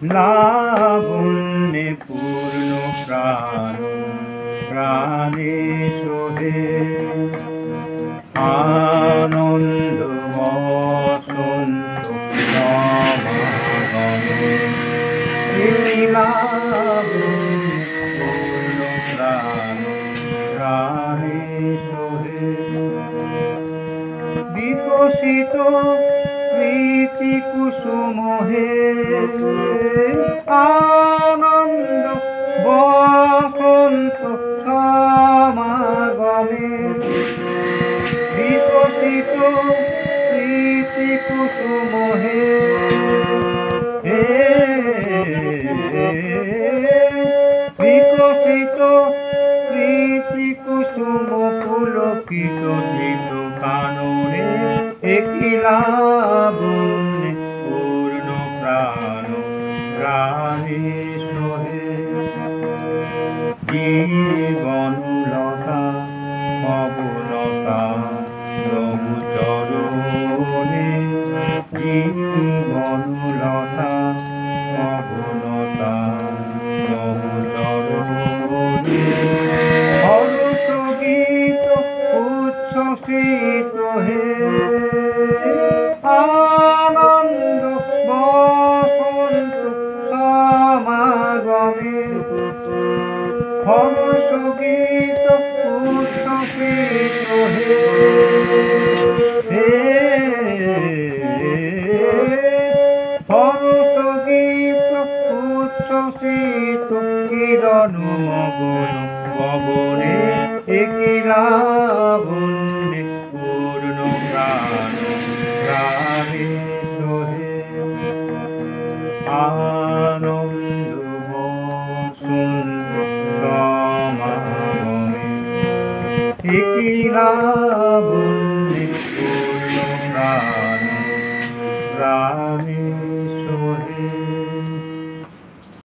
লাবণ্যে পূর্ণ প্রাণ প্রাণে সোহে আনন্দ বসন্ত সমাগমে লাবণ্যে পূর্ণ প্রাণ প্রাণে সোহে বিকশিত প্রীতি কুসুম হে আনন্দ বসন্ত সমাগমে বিকশিত প্রীতি কুসুম হে বিকশিত প্রীতি কুসুম পুলকিত ধৃত কাননে একই লাবণ্যে পূর্ণ প্রাণ প্রাণে সোহে জীবনলতা অবলতা প্রভু চরণে জীবনলতা অবলতা প্রভু চরণে হর্ষ গীত উচ্ছ্বসিত হে আনন্দ বসন্ত সমাগমে হর্ষ গীত উচ্ছ্বসিত হে হর্ষ গীত উচ্ছ্বসিত কিরণ মগন গগনে একই লাবণ্যে পূর্ণ প্রাণ প্রাণে সোহে আনন্দ বসন্ত সমাগমে একই লাবণ্যে পূর্ণ প্রাণ প্রাণে